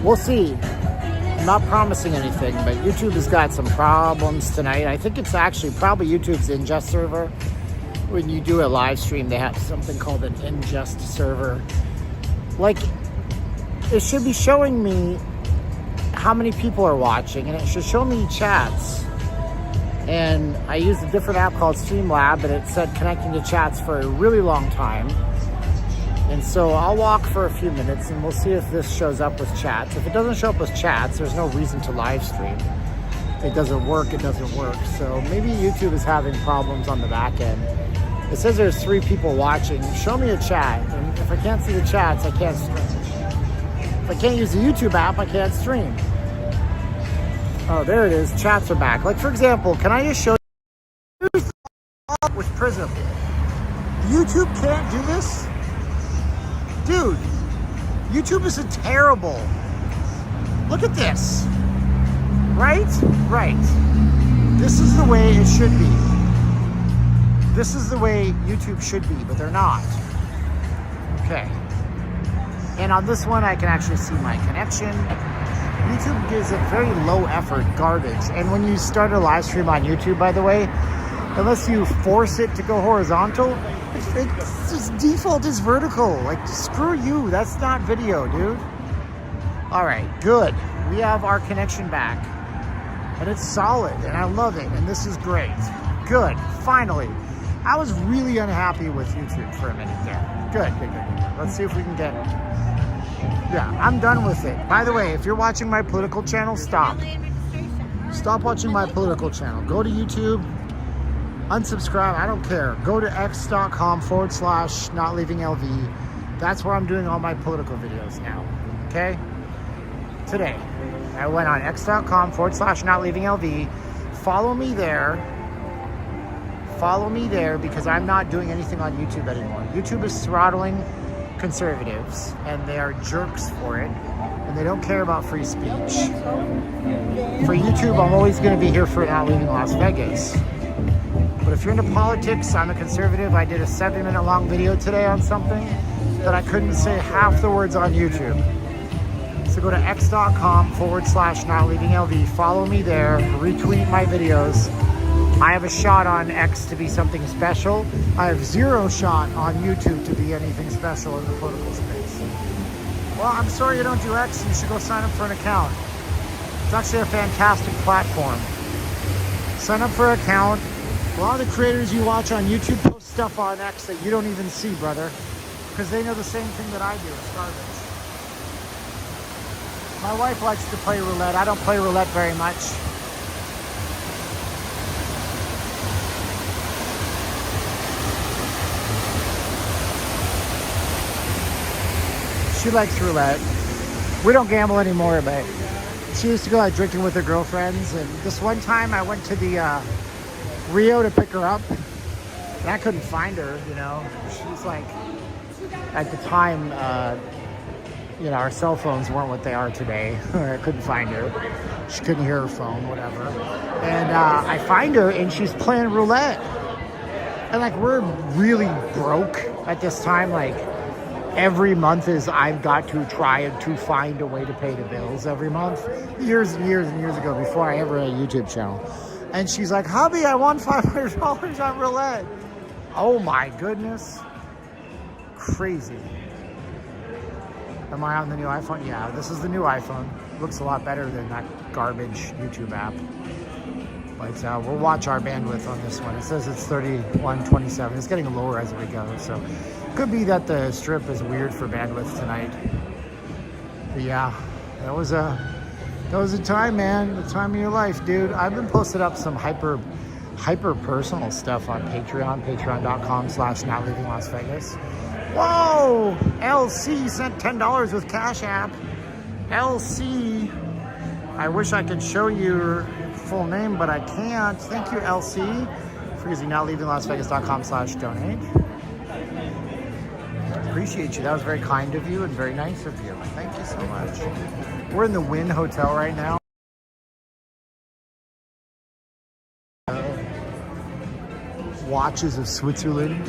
we'll see. I'm not promising anything, but YouTube has got some problems tonight. I think it's actually probably YouTube's ingest server. When you do a live stream, they have something called an ingest server. Like, it should be showing me how many people are watching, and it should show me chats. And I used a different app called Streamlab, and it said connecting to chats for a really long time. And so I'll walk for a few minutes and we'll see if this shows up with chats. If it doesn't show up with chats, there's no reason to live stream. It doesn't work, it doesn't work. So maybe YouTube is having problems on the back end. It says there's 3 people watching. Show me a chat. And if I can't see the chats, I can't stream. If I can't use the YouTube app, I can't stream. Oh, there it is. Chats are back. Like, for example, can I just show you with Prism? YouTube can't do this? Dude, YouTube is terrible. Look at this. Right? Right. This is the way it should be. This is the way YouTube should be, but they're not. Okay. And on this one, I can actually see my connection. YouTube gives it very low effort garbage. And when you start a live stream on YouTube, by the way, unless you force it to go horizontal, its default is vertical. Like, screw you. That's not video, dude. All right, good. We have our connection back. And it's solid, and I love it. And this is great. Good. Finally. I was really unhappy with YouTube for a minute there. Good, good, good, good. Let's see if we can get... Yeah, I'm done with it. By the way, if you're watching my political channel, stop. Stop watching my political channel. Go to YouTube. Unsubscribe, I don't care. Go to x.com/notleavinglv. That's where I'm doing all my political videos now, okay? Today, I went on x.com/notleavinglv. Follow me there. Follow me there because I'm not doing anything on YouTube anymore. YouTube is throttling conservatives and they are jerks for it. And they don't care about free speech. For YouTube, I'm always gonna be here for Not Leaving Las Vegas. But if you're into politics, I'm a conservative. I did a 7-minute long video today on something that I couldn't say half the words on YouTube. So go to x.com/notleavinglv. Follow me there. Retweet my videos. I have a shot on X to be something special. I have 0 shot on YouTube to be anything special in the political space. Well, I'm sorry you don't do X. You should go sign up for an account. It's actually a fantastic platform. Sign up for an account. A lot of the creators you watch on YouTube post stuff on X that you don't even see, brother. Because they know the same thing that I do. It's garbage. My wife likes to play roulette. I don't play roulette very much. She likes roulette. We don't gamble anymore, but she used to go out drinking with her girlfriends. And this one time I went to the Rio to pick her up, and I couldn't find her, you know. She's like, at the time, you know, our cell phones weren't what they are today. I couldn't find her. She couldn't hear her phone, whatever. And I find her, and she's playing roulette. And like, we're really broke at this time. Like, every month is I've got to try to find a way to pay the bills every month. Years and years and years ago, before I ever had a YouTube channel. And she's like, hubby, I won $500 on roulette. Oh my goodness. Crazy. Am I on the new iPhone? Yeah, this is the new iPhone. Looks a lot better than that garbage YouTube app. But we'll watch our bandwidth on this one. It says it's 3127. It's getting lower as we go. So could be that the strip is weird for bandwidth tonight. But yeah, that was a time, man. The time of your life, dude. I've been posted up some hyper personal stuff on Patreon. Patreon.com/notleavinglasvegas. Whoa! LC sent $10 with Cash App. LC. I wish I could show you your full name, but I can't. Thank you, LC, for using notleavinglasvegas.com/donate. Appreciate you. That was very kind of you and very nice of you. Thank you so much. We're in the Wynn Hotel right now. Watches of Switzerland.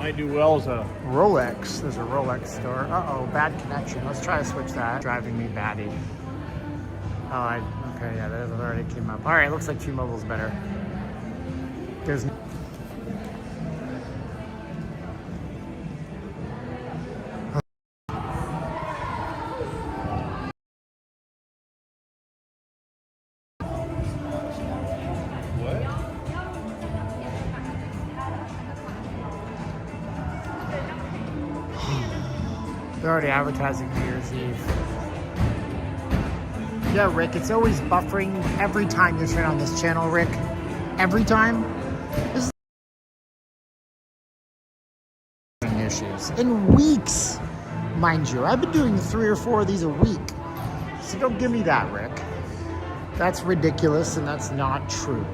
might do well as a Rolex. There's a Rolex store. Uh-oh, bad connection. Let's try to switch that. Driving me batty. Oh, okay, yeah, that already came up. All right, looks like T-Mobile's better. There's... They're already advertising New Year's Eve. Yeah, Rick, it's always buffering every time you turn on this channel, Rick. Every time. This is issues. In weeks, mind you. I've been doing 3 or 4 of these a week. So don't give me that, Rick. That's ridiculous and that's not true.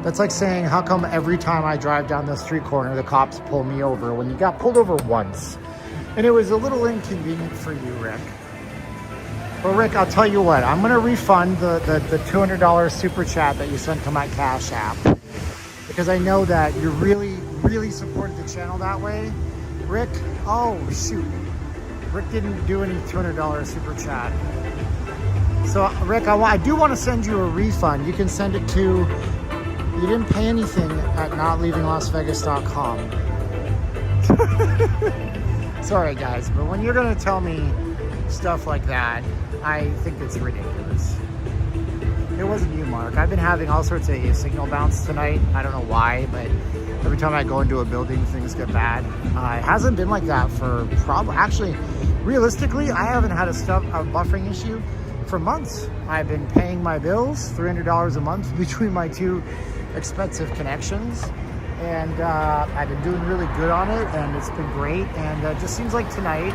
That's like saying, how come every time I drive down the street corner, the cops pull me over when you got pulled over once? And it was a little inconvenient for you, Rick. But Rick, I'll tell you what, I'm going to refund the $200 super chat that you sent to my Cash App. Because I know that you really supported the channel that way. Rick, oh shoot. Rick didn't do any $200 super chat. So Rick, I do want to send you a refund. You can send it to, you didn't pay anything at notleavinglasvegas.com. Sorry guys, but when you're gonna tell me stuff like that, I think it's ridiculous. It wasn't you, Mark. I've been having all sorts of signal bounce tonight. I don't know why, but every time I go into a building, things get bad. It hasn't been like that for actually, realistically, I haven't had a buffering issue for months. I've been paying my bills, $300 a month between my 2 expensive connections. And I've been doing really good on it, and it's been great. And it just seems like tonight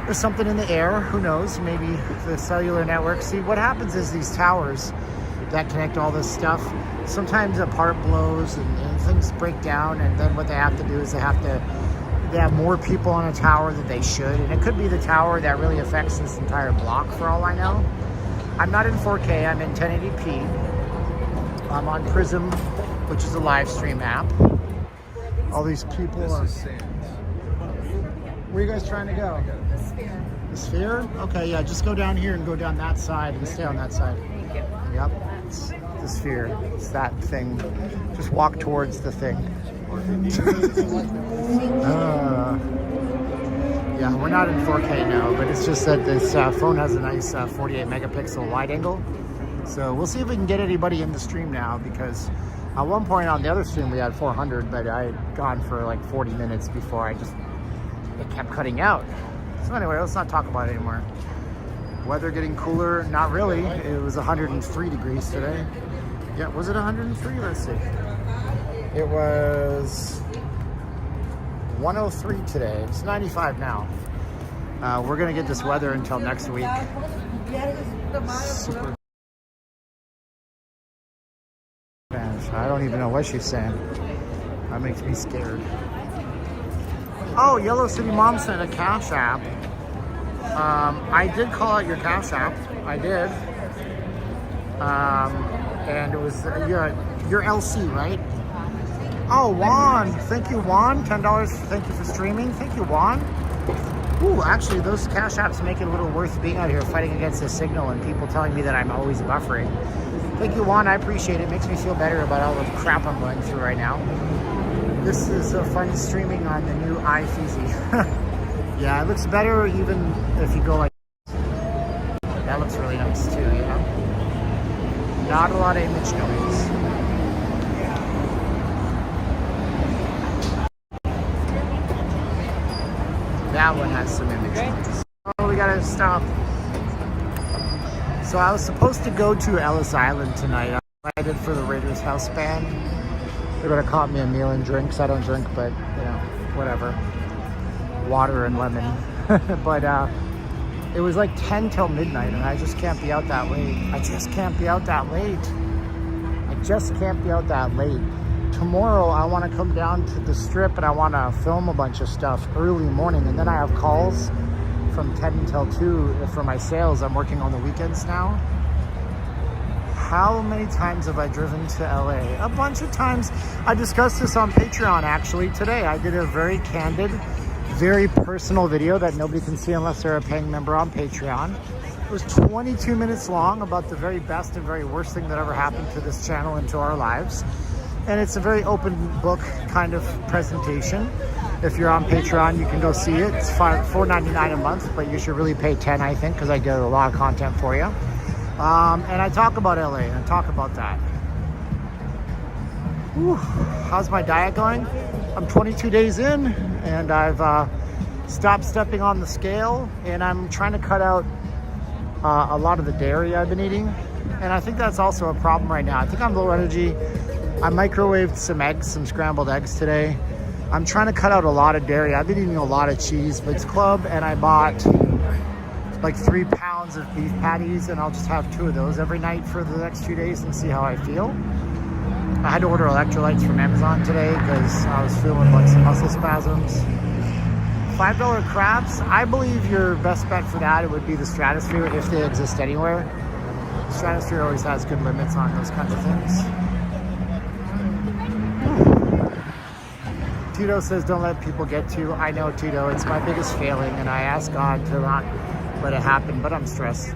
there's something in the air. Who knows? Maybe the cellular network. See, what happens is these towers that connect all this stuff, sometimes a part blows and things break down. And then what they have to do is they have more people on a tower than they should. And it could be the tower that really affects this entire block for all I know. I'm not in 4K. I'm in 1080p. I'm on Prism, which is a live stream app. All these people are... Where are you guys trying to go? The Sphere. The Sphere? Okay, yeah, just go down here and go down that side and stay on that side. Thank you. Yep, it's the Sphere. It's that thing. Just walk towards the thing. Yeah, we're not in 4K now, but it's just that this phone has a nice 48 megapixel wide angle. So we'll see if we can get anybody in the stream now, because at one point on the other stream we had 400, but I had gone for like 40 minutes before it kept cutting out. So anyway, let's not talk about it anymore. Weather getting cooler? Not really. It was 103 degrees today. Yeah, was it 103? Let's see. It was 103 today. It's 95 now. We're gonna get this weather until next week. Super Spanish. I don't even know what she's saying. That makes me scared. Oh, Yellow City Mom sent a Cash App. I did call out your Cash App. I did. And it was your LC, right? Oh, Juan. Thank you, Juan. $10. Thank you for streaming. Thank you, Juan. Ooh, actually, those Cash Apps make it a little worth being out here fighting against the signal and people telling me that I'm always buffering. Thank you, Juan. I appreciate it. It makes me feel better about all the crap I'm going through right now. This is a fun streaming on the new iFeezy. Yeah, it looks better even if you go like this. That looks really nice too, yeah. Not a lot of image noise. That one has some image noise. Oh, we gotta stop. So I was supposed to go to Ellis Island tonight. I invited for the Raiders house band. They're gonna cop me a meal and drinks. I don't drink, but you know, whatever. Water and lemon. But it was like 10 till midnight, and I just can't be out that late. I just can't be out that late. Tomorrow I want to come down to the Strip and I want to film a bunch of stuff early morning, and then I have calls from 10 until 2 for my sales. I'm working on the weekends now. how many times have I driven to LA? A bunch of times. I discussed this on Patreon actually today. I did a very candid, very personal video that nobody can see unless they're a paying member on Patreon. It was 22 minutes long about the very best and very worst thing that ever happened to this channel and to our lives. And it's a very open book kind of presentation. If you're on Patreon, you can go see it. It's $4.99 a month, but you should really pay $10, I think, because I did a lot of content for you. And I talk about LA, and I talk about that. Whew. How's my diet going? I'm 22 days in, and I've stopped stepping on the scale, and I'm trying to cut out a lot of the dairy I've been eating. And I think that's also a problem right now. I think I'm low energy. I microwaved some eggs, some scrambled eggs today. I'm trying to cut out a lot of dairy. I've been eating a lot of cheese, but it's club, and I bought like 3 pounds of beef patties, and I'll just have 2 of those every night for the next few days and see how I feel. I had to order electrolytes from Amazon today because I was feeling like some muscle spasms. $5 crabs, I believe your best bet for that, it would be the Stratosphere if they exist anywhere. The Stratosphere always has good limits on those kinds of things. Tito says don't let people get to you. I know, Tito, it's my biggest failing, and I ask God to not let it happen, but I'm stressed.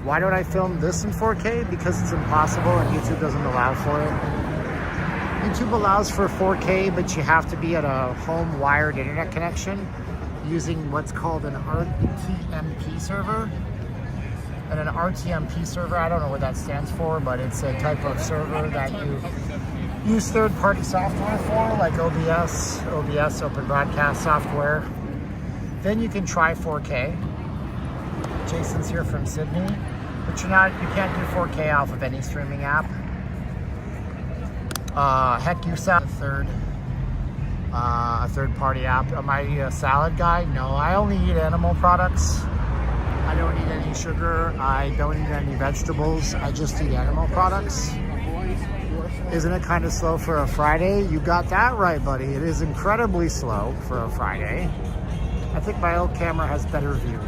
Why don't I film this in 4K? Because it's impossible and YouTube doesn't allow for it. YouTube allows for 4K, but you have to be at a home wired internet connection using what's called an RTMP server. And an RTMP server, I don't know what that stands for, but it's a type of server that you use third-party software for, like OBS, Open Broadcast software. Then you can try 4K. Jason's here from Sydney, but you can't do 4K off of any streaming app. Heck, you sound a third-party app. Am I a salad guy? No, I only eat animal products. I don't eat any sugar. I don't eat any vegetables. I just eat animal products. Isn't it kind of slow for a Friday? You got that right, buddy. It is incredibly slow for a Friday. I think my old camera has better view.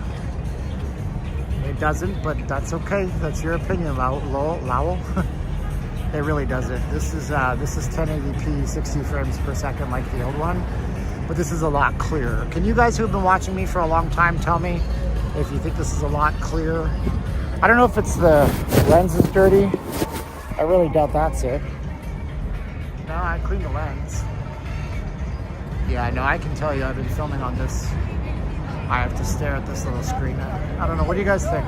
It doesn't, but that's okay. That's your opinion, Lowell. It really doesn't. This is 1080p, 60 frames per second like the old one, but this is a lot clearer. Can you guys who have been watching me for a long time tell me if you think this is a lot clearer? I don't know if it's the lens is dirty. I really doubt that's it. No, I cleaned the lens. Yeah, no, I can tell you I've been filming on this. I have to stare at this little screen. I don't know. What do you guys think?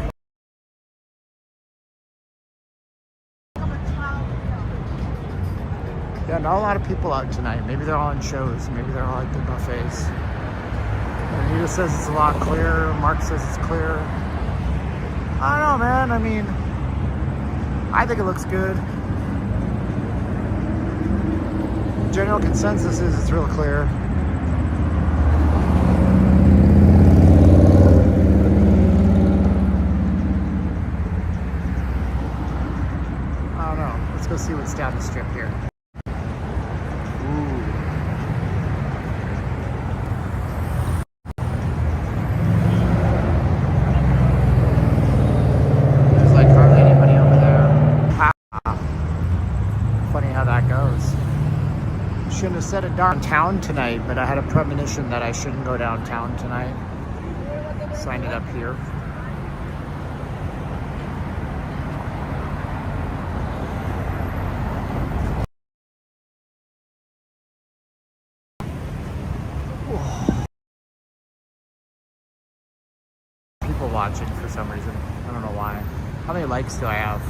Yeah, not a lot of people out tonight. Maybe they're all on shows. Maybe they're all at the buffets. Anita says it's a lot clearer. Mark says it's clear. I don't know, man. I mean, I think it looks good. General consensus is it's real clear. I don't know. Let's go see what's down the strip here. Shouldn't have said it downtown tonight, but I had a premonition that I shouldn't go downtown tonight, so I ended up here. People watching for some reason. I don't know why. How many likes do I have?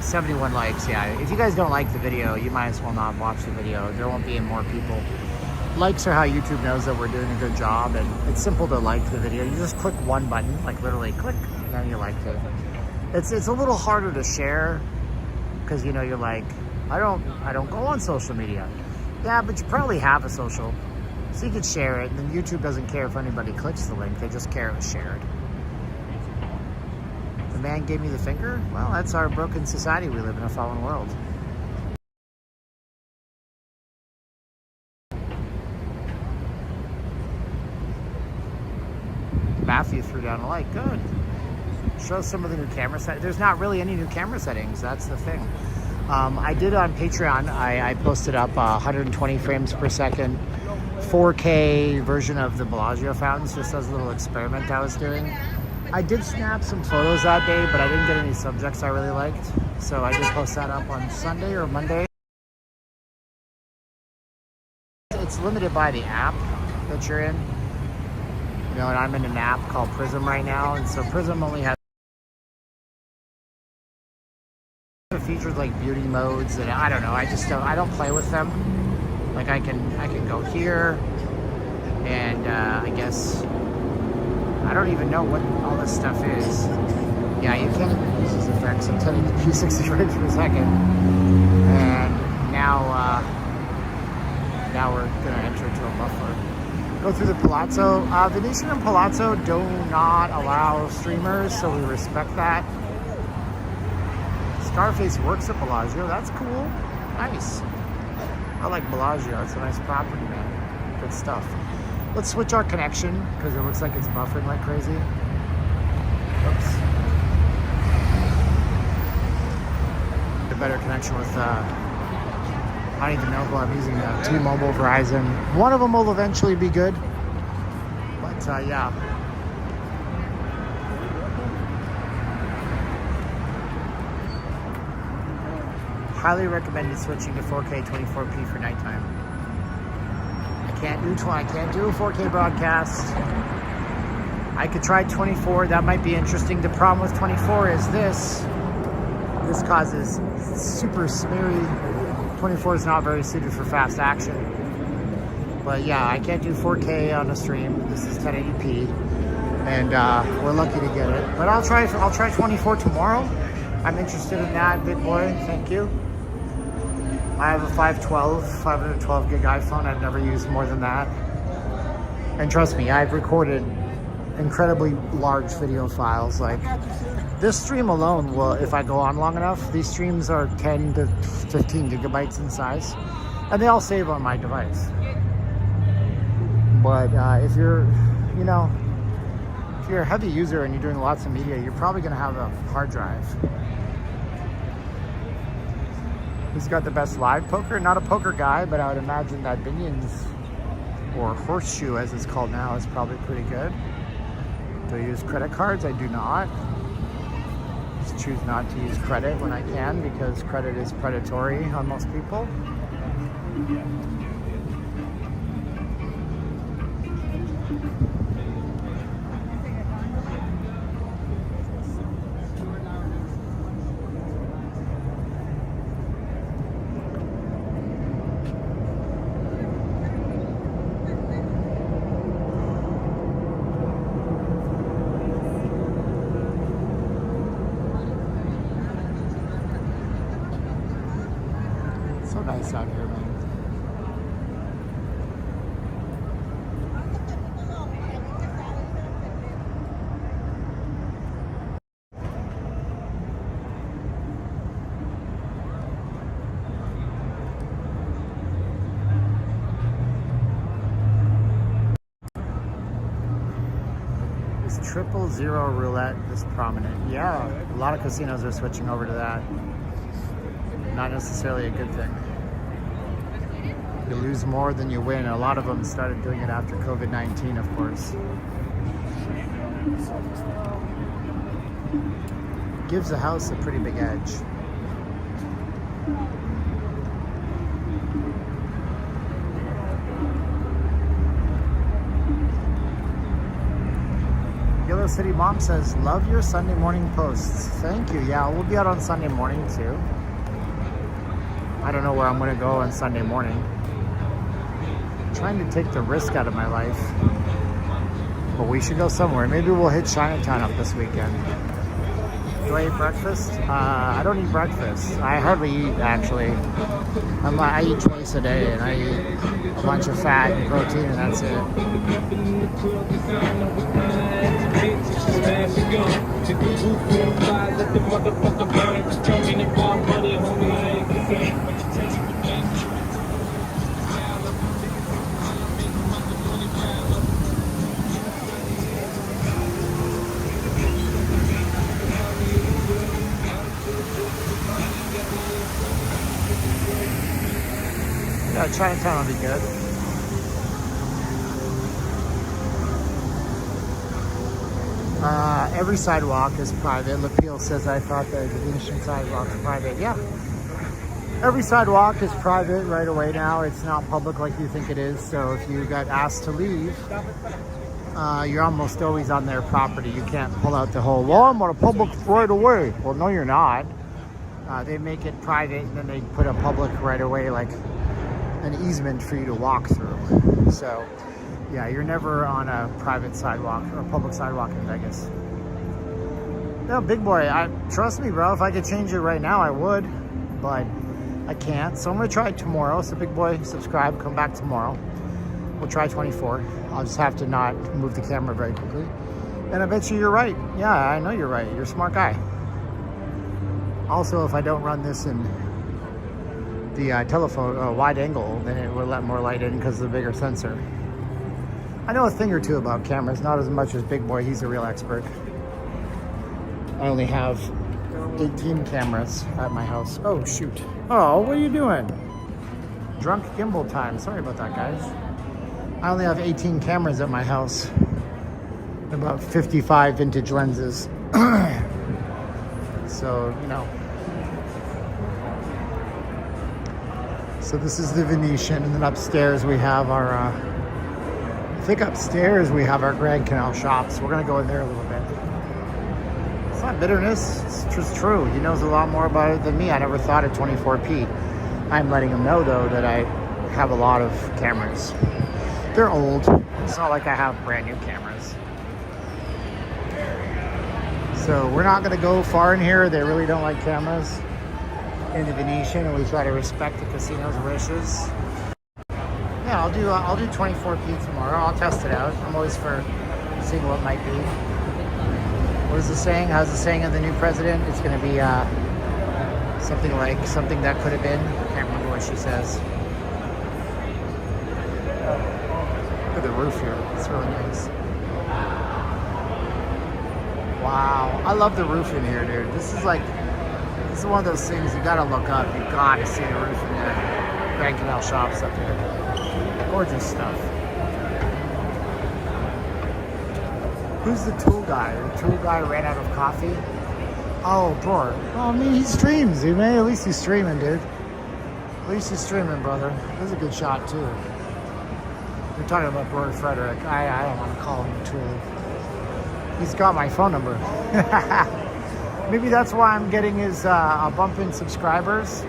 71 likes, yeah. If you guys don't like the video, you might as well not watch the video. There won't be any more people. Likes are how YouTube knows that we're doing a good job, and it's simple to like the video. You just click one button, like literally click, and then you liked it. It's a little harder to share, because you know, you're like, I don't go on social media. Yeah, but you probably have a social. So you could share it, and then YouTube doesn't care if anybody clicks the link, they just care it was shared. The man gave me the finger? Well, that's our broken society. We live in a fallen world. Matthew threw down a like. Good. Show some of the new camera settings. There's not really any new camera settings. That's the thing. I did on Patreon. I posted up 120 frames per second, 4K version of the Bellagio fountains, just as a little experiment I was doing. I did snap some photos that day, but I didn't get any subjects I really liked. So I did post that up on Sunday or Monday. It's limited by the app that you're in. You know, and I'm in an app called Prism right now, and so Prism only has features like beauty modes, and I don't know. I don't play with them. Like I can go here, and I guess I don't even know what all this stuff is. Yeah, you can't even use these effects. I'm telling you, 60 frames per second, and now we're gonna enter into a buffer. Go through the Palazzo. Venetian and Palazzo do not allow streamers, so we respect that. Scarface works at Bellagio. That's cool. Nice. I like Bellagio. It's a nice property, man. Good stuff. Let's switch our connection because it looks like it's buffering like crazy. Oops. A better connection with, I don't even know who I'm using, T-Mobile, Verizon. One of them will eventually be good. But, yeah. Highly recommended switching to 4K 24p for nighttime. I can't do a 4K broadcast. I could try 24. That might be interesting. The problem with 24 is this causes super smeary. 24 is not very suited for fast action. But yeah, I can't do 4K on a stream. This is 1080p, and we're lucky to get it. But I'll try 24 tomorrow. I'm interested in that, big boy. Thank you. I have a 512 gig iPhone. I've never used more than that. And trust me, I've recorded incredibly large video files. Like this stream alone will, if I go on long enough, these streams are 10 to 15 gigabytes in size. And they all save on my device. But if you're a heavy user and you're doing lots of media, you're probably gonna have a hard drive. He's got the best live poker. Not a poker guy, but I would imagine that Binion's, or Horseshoe as it's called now, is probably pretty good. Do I use credit cards? I do not. Just choose not to use credit when I can because credit is predatory on most people. Nice out here, man. Is 000 roulette this prominent? Yeah, a lot of casinos are switching over to that. Not necessarily a good thing. You lose more than you win. A lot of them started doing it after COVID-19, of course. Gives the house a pretty big edge. Yellow City Mom says, love your Sunday morning posts. Thank you. Yeah, we'll be out on Sunday morning too. I don't know where I'm going to go on Sunday morning. Trying to take the risk out of my life, but we should go somewhere. Maybe we'll hit Chinatown up this weekend. Do I eat breakfast? I don't eat breakfast. I hardly eat, actually. I eat twice a day, and I eat a bunch of fat and protein, and that's it. Chinatown will be good. Every sidewalk is private. Lapille says I thought the Venetian sidewalk is private. Yeah. Every sidewalk is private right away now. It's not public like you think it is. So if you got asked to leave, you're almost always on their property. You can't pull out the whole, well, I'm on a public right away. Well, no, you're not. They make it private and then they put a public right away, like an easement for you to walk through. So yeah, you're never on a private sidewalk or a public sidewalk in Vegas. No, big boy, trust me, bro. If I could change it right now, I would, but I can't. So I'm gonna try tomorrow. So big boy, subscribe, come back tomorrow. We'll try 24. I'll just have to not move the camera very quickly. And I bet you're right. Yeah, I know you're right. You're a smart guy. Also, if I don't run this in the telephone wide angle, then it will let more light in because of the bigger sensor. I know a thing or two about cameras, not as much as Big Boy. He's a real expert. I only have 18 cameras at my house. Oh, shoot. Oh, what are you doing? Drunk gimbal time. Sorry about that, guys. I only have 18 cameras at my house. About 55 vintage lenses. So, you know. So this is the Venetian, and then upstairs we have our, I think upstairs we have our Grand Canal shops. We're gonna go in there a little bit. It's not bitterness, it's just true. He knows a lot more about it than me. I never thought of 24p. I'm letting him know though that I have a lot of cameras. They're old. It's not like I have brand new cameras. So we're not gonna go far in here. They really don't like cameras in the Venetian, and we try to respect the casino's wishes. Yeah, I'll do 24p tomorrow. I'll test it out. I'm always for seeing what might be. What is the saying? How's the saying of the new president? It's gonna be something like something that could have been. I can't remember what she says. Look at the roof here. It's really nice. Wow, I love the roof in here, dude. This is one of those things you gotta look up. You gotta see the roof in the Grand Canal shops up here. Gorgeous stuff. Who's the tool guy? The tool guy ran out of coffee. Oh, bro. Oh, I mean, he streams, dude, man. At least he's streaming, dude. At least he's streaming, brother. That's a good shot, too. You're talking about Brother Frederick. I don't want to call him a tool. He's got my phone number. Maybe that's why I'm getting his a bump in subscribers,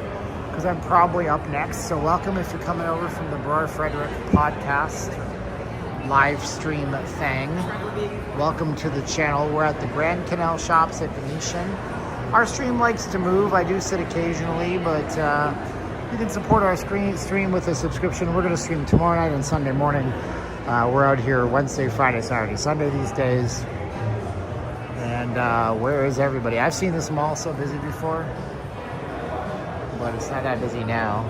because I'm probably up next. So welcome if you're coming over from the Brother Frederick podcast live stream thing. Welcome to the channel. We're at the Grand Canal shops at Venetian. Our stream likes to move. I do sit occasionally, but you can support our stream with a subscription. We're going to stream tomorrow night and Sunday morning. We're out here Wednesday, Friday, Saturday, Sunday these days. And where is everybody? I've seen this mall so busy before, but it's not that busy now.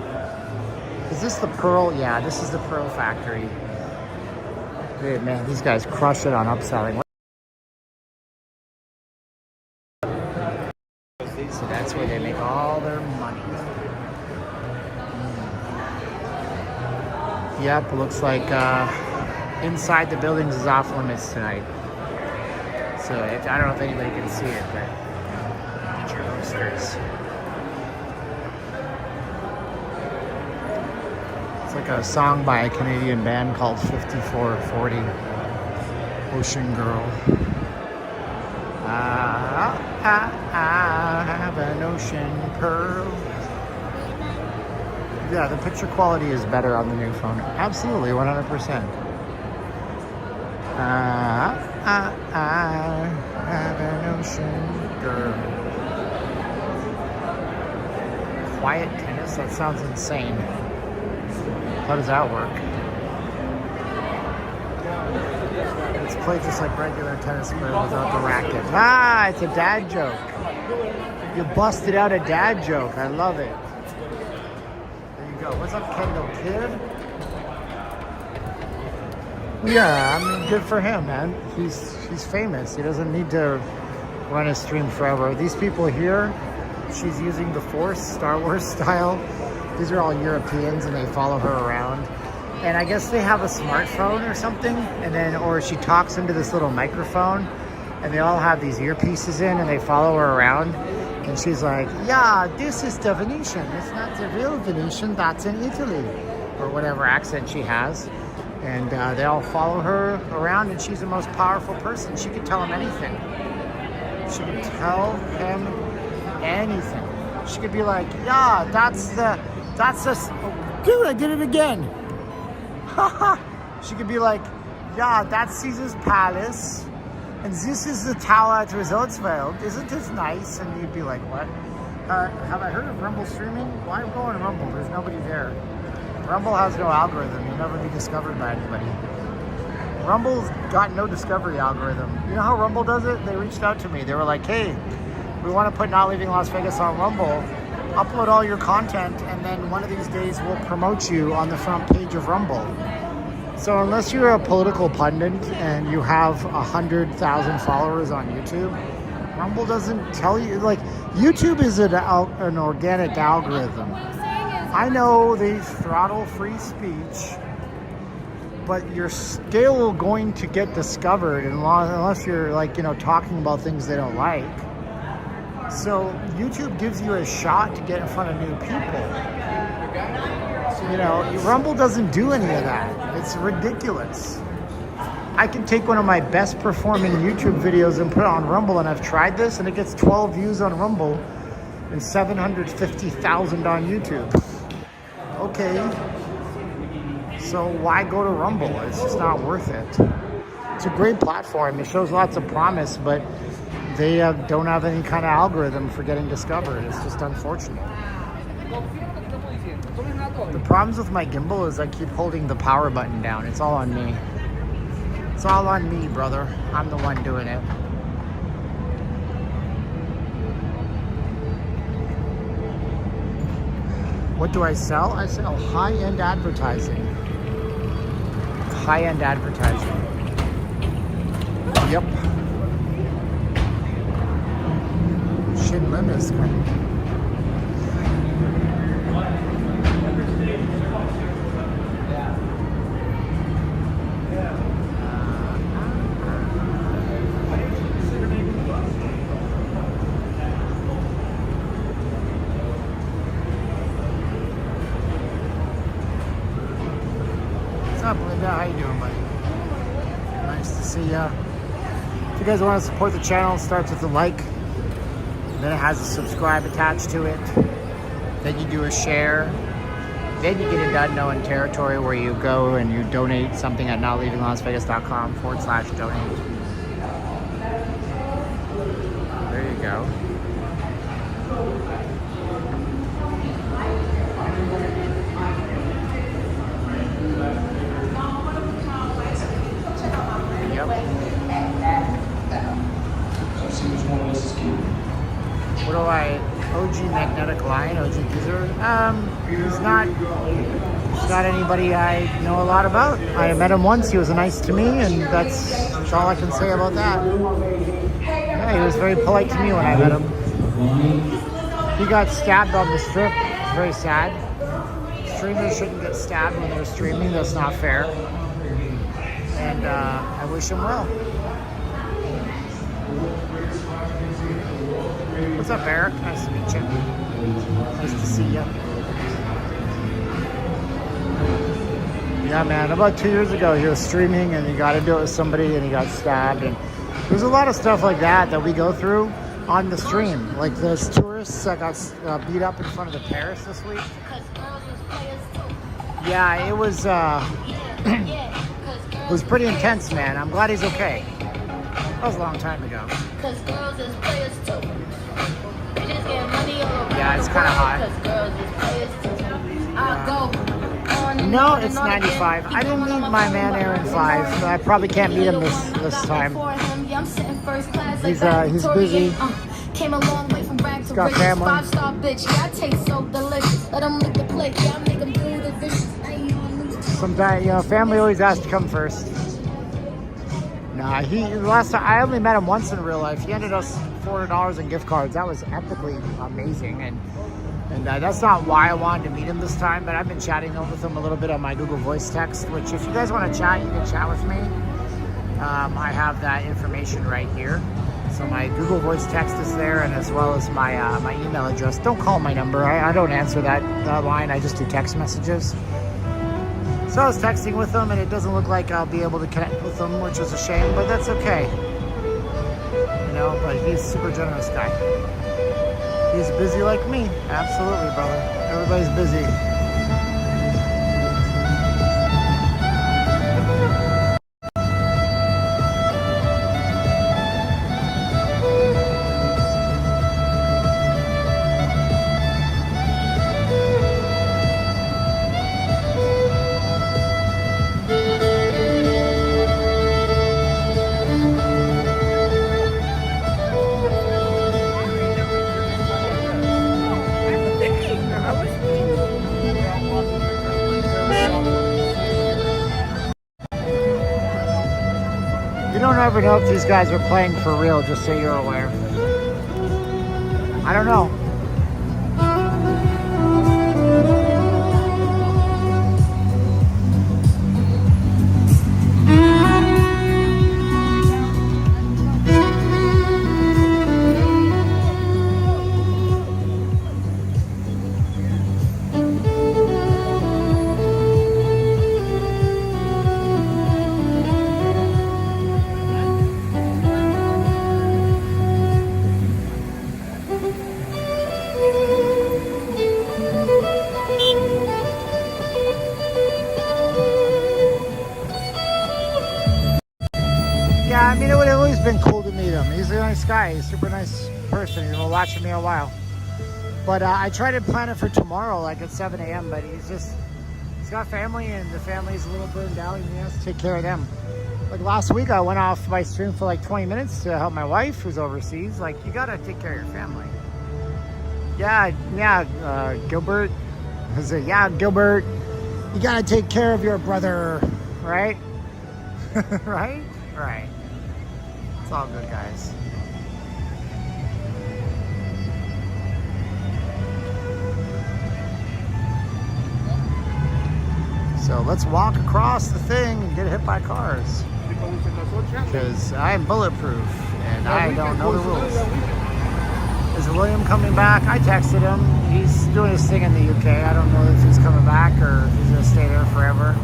Is this the Pearl? Yeah, this is the Pearl Factory. Dude, man, these guys crush it on upselling. So that's where they make all their money. Yep, looks like inside the buildings is off limits tonight. So I don't know if anybody can see it, but get your posters. It's like a song by a Canadian band called 5440, Ocean Girl. I have an ocean pearl. Yeah, the picture quality is better on the new phone. Absolutely, 100%. I have an ocean girl. Quiet tennis? That sounds insane. How does that work? It's played just like regular tennis, but without the racket. Ah, it's a dad joke. You busted out a dad joke. I love it. There you go. What's up, Kendall Kid? Yeah, I mean, good for him, man. He's famous. He doesn't need to run his stream forever. These people here, she's using the Force, Star Wars style, These are all Europeans, and they follow her around. And I guess they have a smartphone or something, and then, or she talks into this little microphone, and they all have these earpieces in, and they follow her around. And she's like, yeah, this is the Venetian. It's not the real Venetian, that's in Italy. Or whatever accent she has. And they all follow her around, and she's the most powerful person. She could tell him anything. She could tell him anything. She could be like, yeah, that's the, oh, dude, I did it again. She could be like, yeah, that's Caesar's palace, and this is the tower at Resortsveld. Isn't this nice? And you'd be like, what? Have I heard of Rumble streaming? Why am I going to Rumble? There's nobody there. Rumble has no algorithm. You'll never be discovered by anybody. Rumble's got no discovery algorithm. You know how Rumble does it? They reached out to me. They were like, hey, we want to put Not Leaving Las Vegas on Rumble. Upload all your content, and then one of these days we'll promote you on the front page of Rumble. So unless you're a political pundit and you have 100,000 followers on YouTube, Rumble doesn't tell you. Like, YouTube is an organic algorithm. I know they throttle free speech, but you're still going to get discovered unless you're, like, you know, talking about things they don't like. So YouTube gives you a shot to get in front of new people. You know, Rumble doesn't do any of that. It's ridiculous. I can take one of my best performing YouTube videos and put it on Rumble, and I've tried this, and it gets 12 views on Rumble and 750,000 on YouTube. Okay, so why go to Rumble? It's just not worth it. It's a great platform. It shows lots of promise, but they don't have any kind of algorithm for getting discovered. It's just unfortunate. The problems with my gimbal is I keep holding the power button down. It's all on me. It's all on me, brother. I'm the one doing it. What do I sell? I sell high-end advertising. High-end advertising. Yep. Shin Lim is coming. What's up, Linda? How you doing, buddy? Nice to see ya. If you guys want to support the channel, it starts with a like. Then it has a subscribe attached to it. Then you do a share. Then you get into unknown territory where you go and you donate something at notleavinglasvegas.com/donate. There you go. What do I, OG Magnetic Lion, OG Gizzard? He's not anybody I know a lot about. I met him once, he was nice to me, and that's all I can say about that. Yeah, he was very polite to me when I met him. He got stabbed on the strip, it's very sad. Streamers shouldn't get stabbed when they're streaming, that's not fair. And I wish him well. What's up, Eric? Nice to meet you. Nice to see you. Yeah, man. About 2 years ago, he was streaming and he got into it with somebody and he got stabbed. And there's a lot of stuff like that we go through on the stream. Like those tourists that got beat up in front of the Paris this week. Yeah, it was it was pretty intense, man. I'm glad he's okay. That was a long time ago. Yeah, it's kind of hot. No, it's 95. I didn't meet my man Aaron 5, so I probably can't meet him this time. He's busy. He's got family. Sometimes, you know, family always has to come first. Nah, last time I only met him once in real life. He handed us $400 in gift cards. That was epically amazing, and that's not why I wanted to meet him this time. But I've been chatting with him a little bit on my Google Voice text. Which, if you guys want to chat, you can chat with me. I have that information right here. So my Google Voice text is there, and as well as my my email address. Don't call my number. I don't answer that line. I just do text messages. So I was texting with him, and it doesn't look like I'll be able to connect with him, which is a shame, but that's okay. You know, but he's a super generous guy. He's busy like me. Absolutely, brother. Everybody's busy. You don't ever know if these guys are playing for real, just so you're aware. I don't know. Yeah, I mean, it would have always been cool to meet him. He's a nice guy. He's a super nice person. He's been watching me a while. But I tried to plan it for tomorrow, like at 7 a.m., but he's got family, and the family's a little burned out, and he has to take care of them. Like last week, I went off my stream for like 20 minutes to help my wife, who's overseas. Like, you gotta take care of your family. Yeah, Gilbert. I said, yeah, Gilbert, you gotta take care of your brother, right? Right? Right. It's all good, guys. So let's walk across the thing and get hit by cars. Because I'm bulletproof and I don't know the rules. Is William coming back? I texted him. He's doing his thing in the UK. I don't know if he's coming back or if he's going to stay there forever.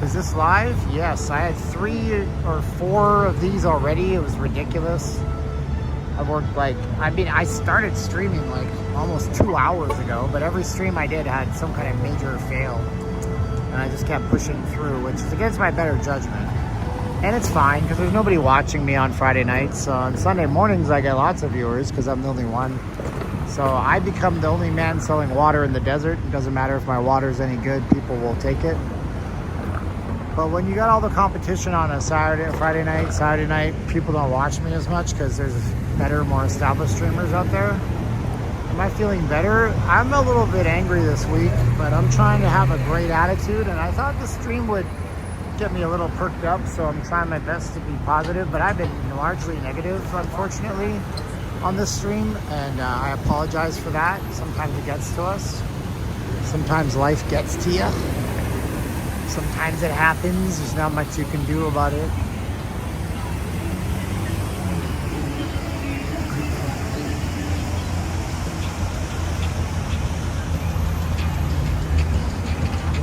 Is this live? Yes, I had 3 or 4 of these already. It was ridiculous. I've worked I started streaming like almost 2 hours ago, but every stream I did had some kind of major fail. And I just kept pushing through, which is against my better judgment. And it's fine, because there's nobody watching me on Friday nights. On Sunday mornings, I get lots of viewers, because I'm the only one. So I become the only man selling water in the desert. It doesn't matter if my water's any good, people will take it. But when you got all the competition on a Friday night, people don't watch me as much because there's better, more established streamers out there. Am I feeling better? I'm a little bit angry this week, but I'm trying to have a great attitude, and I thought the stream would get me a little perked up, so I'm trying my best to be positive, but I've been largely negative, unfortunately, on this stream, and I apologize for that. Sometimes it gets to us. Sometimes life gets to you. Sometimes it happens. There's not much you can do about it.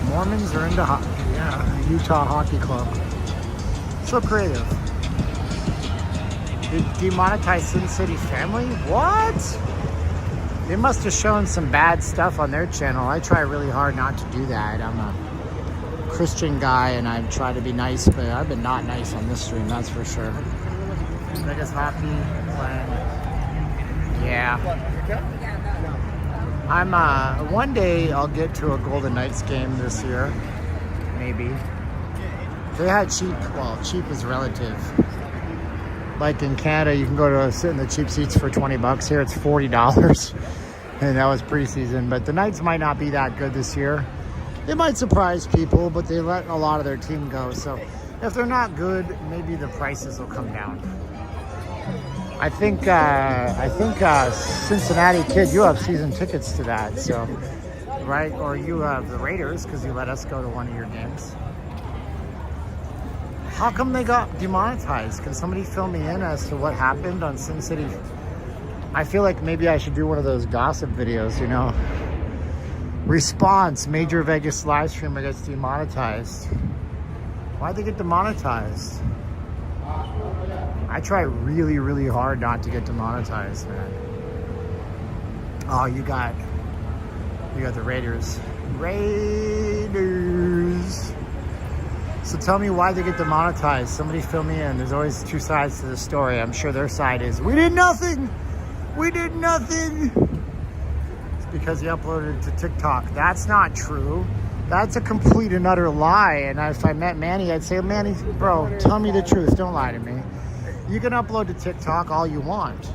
Mormons are into hockey. Yeah, Utah Hockey Club. So creative. They demonetized Sin City Family? What? They must have shown some bad stuff on their channel. I try really hard not to do that. I'm a Christian guy and I try to be nice, but I've been not nice on this stream, that's for sure. Biggest hockey plan. Yeah. I'm one day I'll get to a Golden Knights game this year. Maybe. They had cheap, well, cheap is relative. Like in Canada, you can go to sit in the cheap seats for 20 bucks. Here it's $40. And that was preseason. But the Knights might not be that good this year. They might surprise people, but they let a lot of their team go. So If they're not good, maybe the prices will come down. I think Cincinnati Kid, you have season tickets to that, so, right? Or you have the Raiders because you let us go to one of your games. How come they got demonetized? Can somebody fill me in as to what happened on Sin City? I feel like maybe I should do one of those gossip videos, you know. Response, Major Vegas live streamer gets demonetized. Why'd they get demonetized? I try really, really hard not to get demonetized, man. Oh, you got the Raiders. Raiders. So tell me why they get demonetized. Somebody fill me in. There's always two sides to the story. I'm sure their side is, we did nothing. We did nothing. It's because you uploaded it to TikTok. That's not true. That's a complete and utter lie. And if I met Manny, I'd say, Manny, bro, tell me the truth. Don't lie to me. You can upload to TikTok all you want.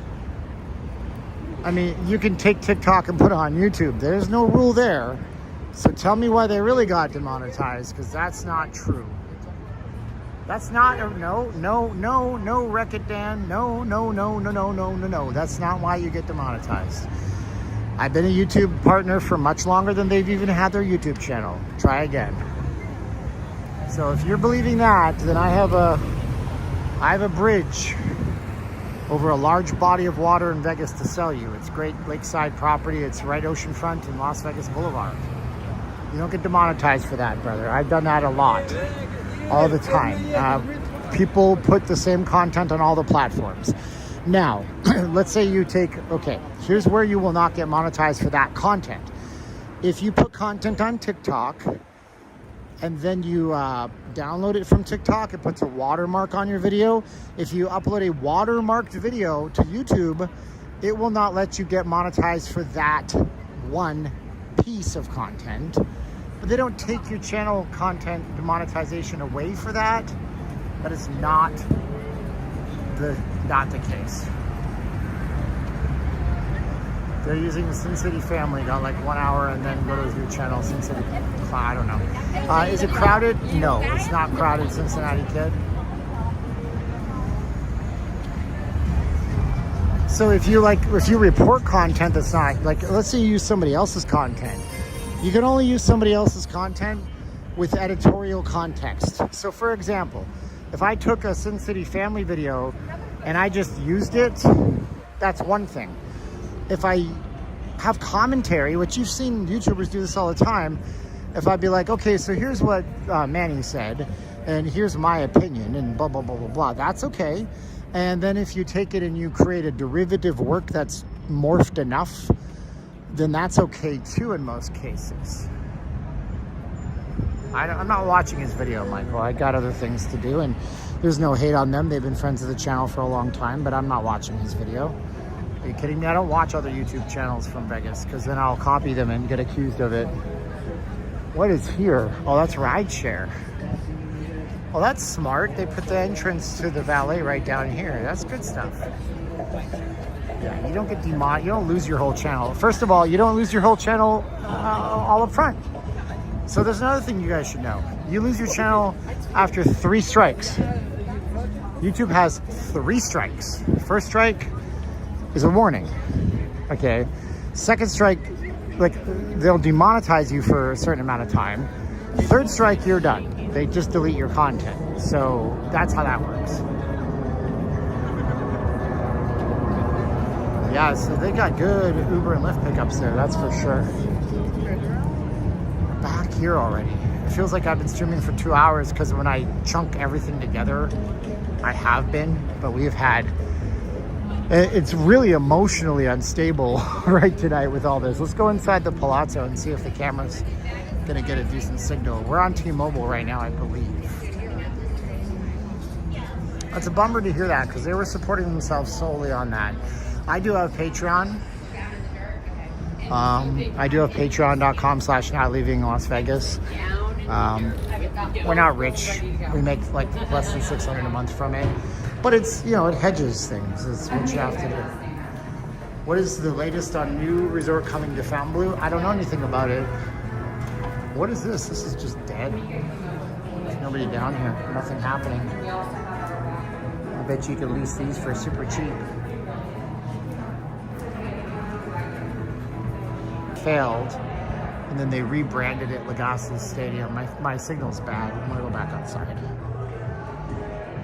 I mean, you can take TikTok and put it on YouTube. There's no rule there. So tell me why they really got demonetized, because that's not true. That's not, no, Wreck It Dan. No. That's not why you get demonetized. I've been a YouTube partner for much longer than they've even had their YouTube channel. Try again. So if you're believing that, then I have a bridge over a large body of water in Vegas to sell you. It's great lakeside property. It's right oceanfront in Las Vegas Boulevard. You don't get demonetized for that, brother. I've done that a lot, all the time. People put the same content on all the platforms. Now, let's say you take, okay, here's where you will not get monetized for that content. If you put content on TikTok and then you download it from TikTok, it puts a watermark on your video. If you upload a watermarked video to YouTube, it will not let you get monetized for that one piece of content. But they don't take your channel content demonetization away for that. That is not the case. They're using the Sin City family, got like 1 hour, and then go to your channel, Sin City. I don't know. Is it crowded? No, it's not crowded, Cincinnati Kid. So if you report content that's not, like, let's say you use somebody else's content. You can only use somebody else's content with editorial context. So for example, if I took a Sin City family video and I just used it, that's one thing. If I have commentary, which you've seen YouTubers do this all the time, if I'd be like, okay, so here's what Manny said, and here's my opinion, and blah, blah, blah, blah, blah, that's okay. And then if you take it and you create a derivative work that's morphed enough, then that's okay too in most cases. I'm not watching his video, Michael. I got other things to do, and there's no hate on them. They've been friends of the channel for a long time, but I'm not watching his video. Are you kidding me? I don't watch other YouTube channels from Vegas, because then I'll copy them and get accused of it. What is here? Oh, that's rideshare. Well, that's smart. They put the entrance to the valet right down here. That's good stuff. Yeah, you don't get you don't lose your whole channel. First of all, you don't lose your whole channel all up front. So there's another thing you guys should know. You lose your channel after 3 strikes. YouTube has 3 strikes. First strike is a warning. Okay. Second strike, like, they'll demonetize you for a certain amount of time. Third strike, you're done. They just delete your content. So that's how that works. Yeah, so they got good Uber and Lyft pickups there, that's for sure. We're back here already. It feels like I've been streaming for 2 hours, because when I chunk everything together, I have been, but we've had, it's really emotionally unstable right tonight with all this. Let's go inside the Palazzo and see if the camera's gonna get a decent signal. We're on T-Mobile right now, I believe. It's a bummer to hear that, because they were supporting themselves solely on that. I do have Patreon. I do have patreon.com/notleavinglasvegas. We're not rich. We make like less than $600 a month from it. But it's, you know, it hedges things. It's what you have to do. What is the latest on new resort coming to Fontainebleau? I don't know anything about it. What is this? This is just dead. Nobody down here. Nothing happening. I bet you could lease these for super cheap. Failed. And then they rebranded it Legacy Stadium. My signal's bad. I'm gonna go back outside.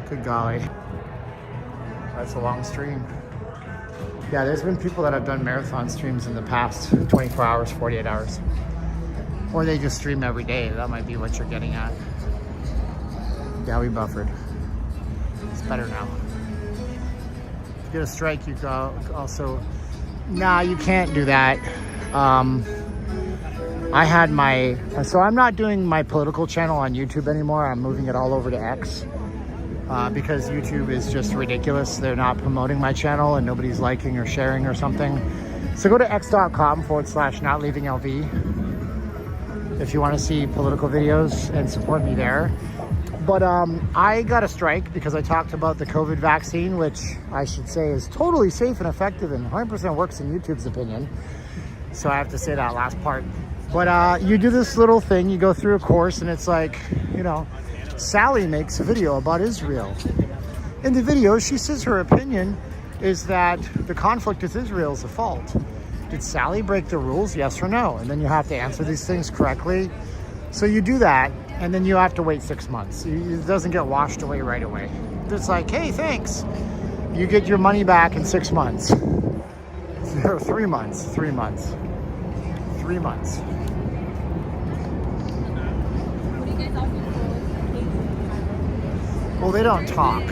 Good golly. That's a long stream. Yeah, there's been people that have done marathon streams in the past, 24 hours, 48 hours. Or they just stream every day. That might be what you're getting at. Yeah, we buffered. It's better now. If you get a strike, you go also... Nah, you can't do that. I had my... So I'm not doing my political channel on YouTube anymore. I'm moving it all over to X. Because YouTube is just ridiculous. They're not promoting my channel and nobody's liking or sharing or something. So go to x.com/notlevingLV if you want to see political videos and support me there. But I got a strike because I talked about the COVID vaccine, which I should say is totally safe and effective and 100% works in YouTube's opinion. So I have to say that last part. But you do this little thing, you go through a course and it's like, you know, Sally makes a video about Israel. In the video, she says her opinion is that the conflict with Israel is a fault. Did Sally break the rules, yes or no? And then you have to answer these things correctly. So you do that, and then you have to wait 6 months. It doesn't get washed away right away. It's like, hey, thanks. You get your money back in 6 months. 3 months, 3 months, 3 months. Well, they don't talk.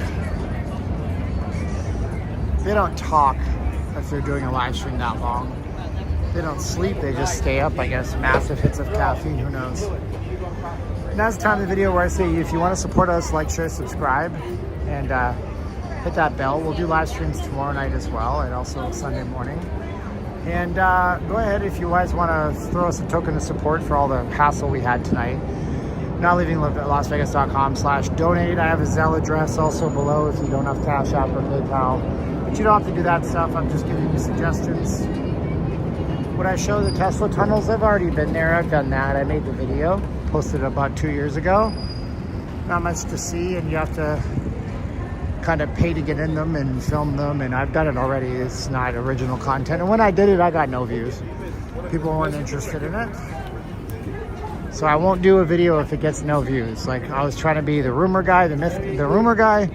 They don't talk if they're doing a live stream that long. They don't sleep, they just stay up, I guess. Massive hits of caffeine, who knows. Now's the time of the video where I say if you want to support us, like, share, subscribe, and hit that bell. We'll do live streams tomorrow night as well, and also Sunday morning. And go ahead if you guys want to throw us a token of support for all the hassle we had tonight. nllvcontact.com/donate. I have a Zelle address also below if you don't have Cash App or PayPal. But you don't have to do that stuff. I'm just giving you suggestions. When I show the Tesla tunnels, I've already been there. I've done that. I made the video, posted it about 2 years ago. Not much to see, and you have to kind of pay to get in them and film them, and I've done it already. It's not original content. And when I did it, I got no views. People weren't interested in it. So I won't do a video if it gets no views. Like, I was trying to be the rumor guy, the rumor guy.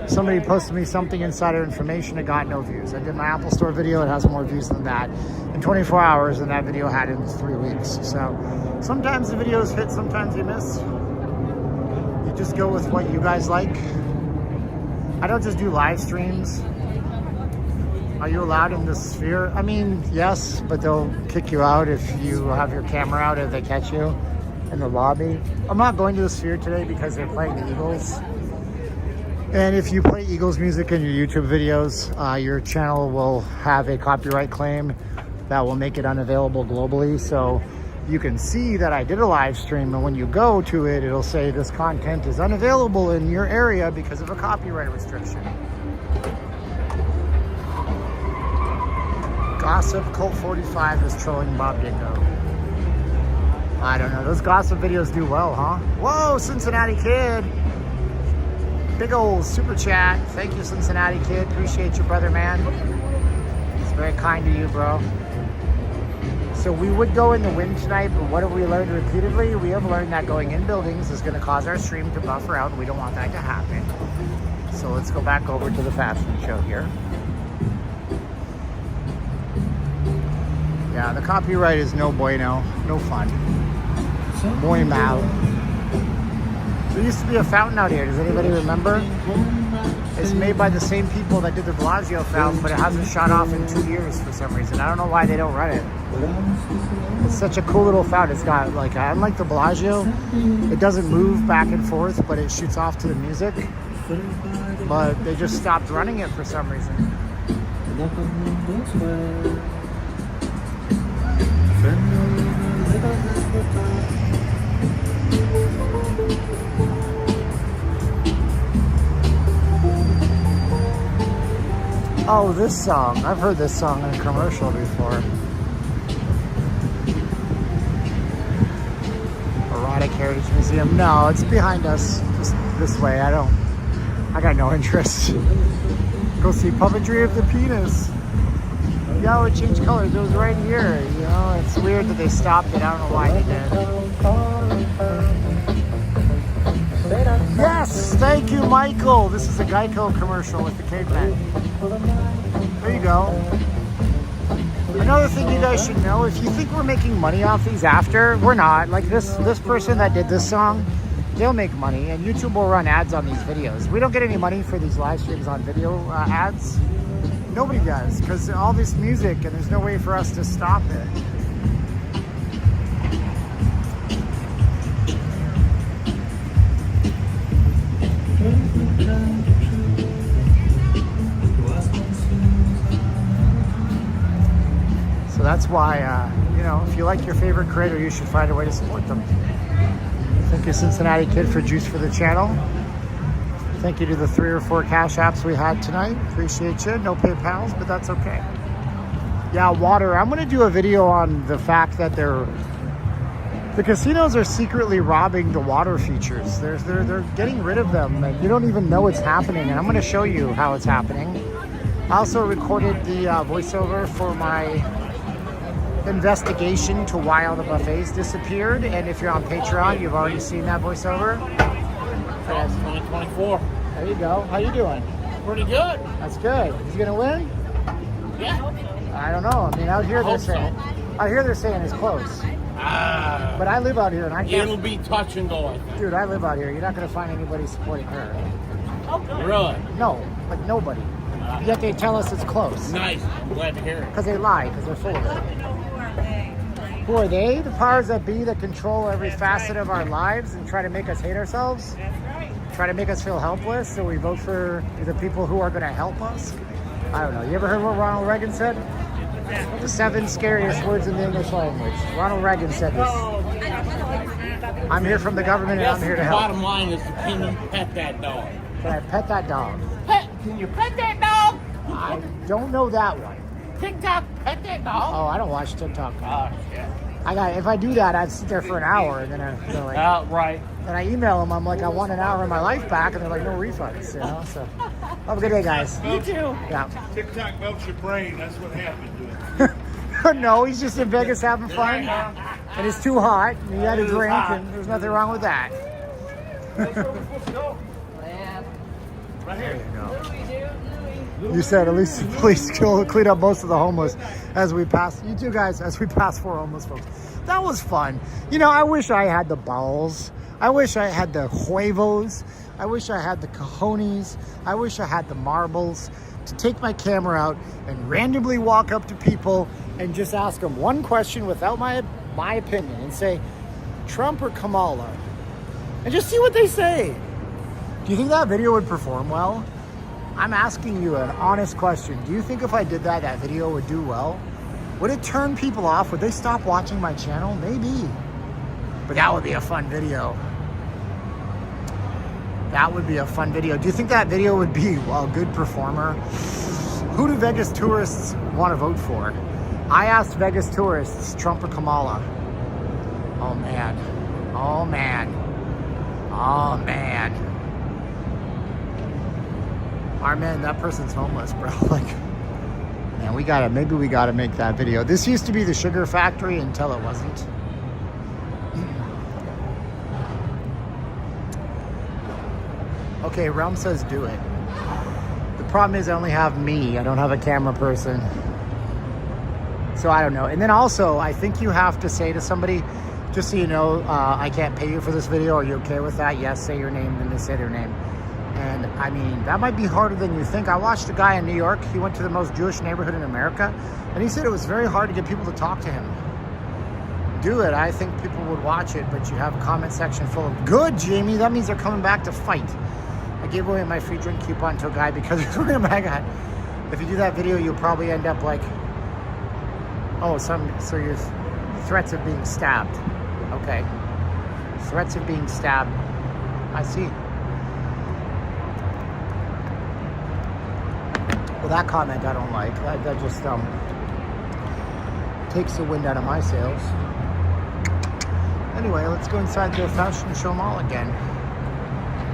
Somebody posted me something, insider information, it got no views. I did my Apple Store video, it has more views than that in 24 hours than that video had in 3 weeks. So sometimes the videos hit, sometimes they miss. You just go with what you guys like. I don't just do live streams. Are you allowed in the sphere? I mean, yes, but they'll kick you out if you have your camera out if they catch you in the lobby. I'm not going to the sphere today because they're playing the Eagles. And if you play Eagles music in your YouTube videos, your channel will have a copyright claim that will make it unavailable globally. So you can see that I did a live stream, and when you go to it, it'll say this content is unavailable in your area because of a copyright restriction. Gossip Cult 45 is trolling Bob Dingo. I don't know. Those gossip videos do well, huh? Whoa, Cincinnati Kid. Big old super chat. Thank you, Cincinnati Kid. Appreciate you, brother, man. He's very kind to you, bro. So we would go in the wind tonight, but what have we learned repeatedly? We have learned that going in buildings is going to cause our stream to buffer out, and we don't want that to happen. So let's go back over to the fashion show here. Yeah, the copyright is no bueno, no fun. Muy mal. There used to be a fountain out here. Does anybody remember? It's made by the same people that did the Bellagio fountain, but it hasn't shut off in 2 years for some reason. I don't know why they don't run it. It's such a cool little fountain. It's got, like, unlike the Bellagio, it doesn't move back and forth, but it shoots off to the music. But they just stopped running it for some reason. Oh, this song. I've heard this song in a commercial before. Erotic Heritage Museum. No, it's behind us, just this way. I got no interest. Go see Puppetry of the Penis. Yeah, it changed colors. It was right here. You know, it's weird that they stopped it. I don't know why they did. Yes, thank you, Michael. This is a Geico commercial with the caveman. There you go. Another thing you guys should know, if you think we're making money off these after, we're not. Like this person that did this song, they'll make money, and YouTube will run ads on these videos. We don't get any money for these live streams on video ads. Nobody does, because all this music, and there's no way for us to stop it. So that's why, you know, if you like your favorite creator, you should find a way to support them. Thank you, Cincinnati Kid, for juice for the channel. Thank you to the 3 or 4 cash apps we had tonight. Appreciate you. No PayPals, but that's okay. Yeah, water. I'm going to do a video on the fact that the casinos are secretly robbing the water features. They're getting rid of them, and you don't even know it's happening. And I'm going to show you how it's happening. I also recorded the voiceover for my investigation to why all the buffets disappeared. And if you're on Patreon, you've already seen that voiceover. 2024. There you go. How you doing? Pretty good. That's good. He's gonna win? Yeah. I don't know. I mean, out here they're saying, out here they're saying it's close. But I live out here, and I can't. It'll be touch and go, I think. Dude, I live out here. You're not gonna find anybody supporting her. Really? No, like nobody. Yet they tell us it's close. Nice. I'm glad to hear it. Because they lie, because they're full of it. Who are they? The powers that be that control every facet of our lives and try to make us hate ourselves? Try to make us feel helpless, so we vote for the people who are going to help us? I don't know. You ever heard what Ronald Reagan said? The 7 scariest words in the English language. Ronald Reagan said this. I'm here from the government, and I'm here to help. Bottom line is, can you pet that dog? Can I pet that dog? Can you pet that dog? I don't know that one. TikTok, pet that dog? Oh, I don't watch TikTok. Oh, shit. If I do that, I'd sit there for an hour, and then they're like, right. Then I email them. I'm like, I want an hour of my life back, and they're like, no refunds. You know. So, have a good day, guys. You too. Yeah. TikTok melts your brain. That's what happened to it. No, he's just in Vegas having fun, and it's too hot. And he had a drink, and there's nothing wrong with that. There you go. You said at least the police clean up most of the homeless as we pass. You two guys, as we pass 4 homeless folks. That was fun. You know, I wish I had the balls. I wish I had the huevos. I wish I had the cojones. I wish I had the marbles to take my camera out and randomly walk up to people and just ask them one question without my opinion and say, Trump or Kamala? And just see what they say. Do you think that video would perform well? I'm asking you an honest question. Do you think if I did that, that video would do well? Would it turn people off? Would they stop watching my channel? Maybe. But that would be a fun video. That would be a fun video. Do you think that video would be a good performer? Who do Vegas tourists want to vote for? I asked Vegas tourists, Trump or Kamala. Oh, man. Oh, man. Oh, man. Our man, that person's homeless, bro. Like, man, maybe we gotta make that video. This used to be the sugar factory until it wasn't. Okay, Realm says do it. The problem is I only have me. I don't have a camera person. So I don't know. And then also, I think you have to say to somebody, just so you know, I can't pay you for this video. Are you okay with that? Yes, say your name, then they say their name. And I mean, that might be harder than you think. I watched a guy in New York. He went to the most Jewish neighborhood in America, and he said it was very hard to get people to talk to him. Do it. I think people would watch it, but you have a comment section full of, good, Jamie. That means they're coming back to fight. I gave away my free drink coupon to a guy because he's wearing a MAGA hat. If you do that video, you'll probably end up like, oh, so your threats of being stabbed. Okay. Threats of being stabbed. I see. Well, that comment I don't like. That just takes the wind out of my sails. Anyway, let's go inside the fashion show mall again.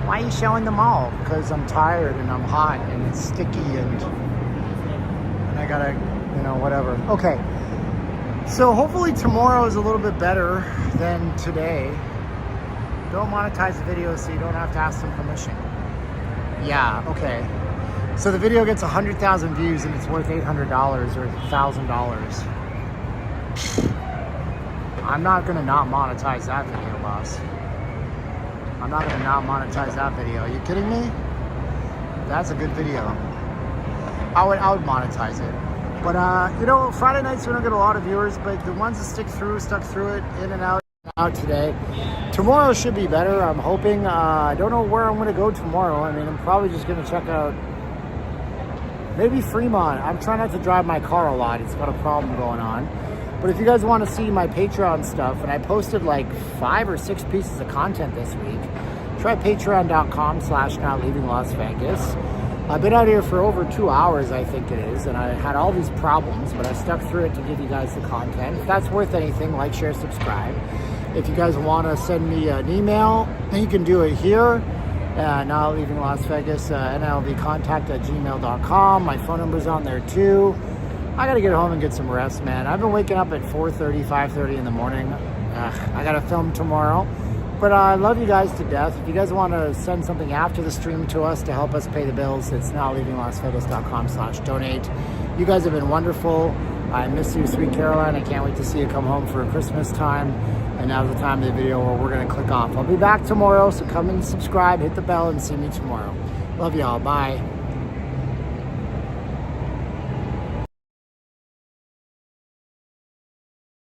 Why are you showing the mall? Because I'm tired and I'm hot and it's sticky and I gotta, you know, whatever. Okay, so hopefully tomorrow is a little bit better than today. Don't monetize the video so you don't have to ask them permission. Yeah, okay. So the video gets 100,000 views and it's worth $800 or $1,000. I'm not gonna not monetize that video, boss. I'm not gonna not monetize that video. Are you kidding me? That's a good video. I would monetize it. But you know, Friday nights we don't get a lot of viewers, but the ones that stuck through it, in and out today. Tomorrow should be better, I'm hoping. I don't know where I'm gonna go tomorrow. I mean, I'm probably just gonna check out maybe Fremont. I'm trying not to drive my car a lot. It's got a problem going on. But if you guys want to see my Patreon stuff, and I posted like 5 or 6 pieces of content this week, try patreon.com/notleavinglasvegas. I've been out here for over 2 hours, I think it is, and I had all these problems, but I stuck through it to give you guys the content. If that's worth anything, like, share, subscribe. If you guys want to send me an email, you can do it here. Not Leaving Las Vegas, nllvcontact@gmail.com. My phone number's on there too. I gotta get home and get some rest, man. I've been waking up at 4:30, 5:30 in the morning. I gotta film tomorrow. But I love you guys to death. If you guys want to send something after the stream to us to help us pay the bills, it's nowleavinglasvegas.com/donate. You guys have been wonderful. I miss you, sweet Caroline. I can't wait to see you come home for Christmas time. And now's the time of the video where we're going to click off. I'll be back tomorrow, so come and subscribe, hit the bell, and see me tomorrow. Love y'all. Bye.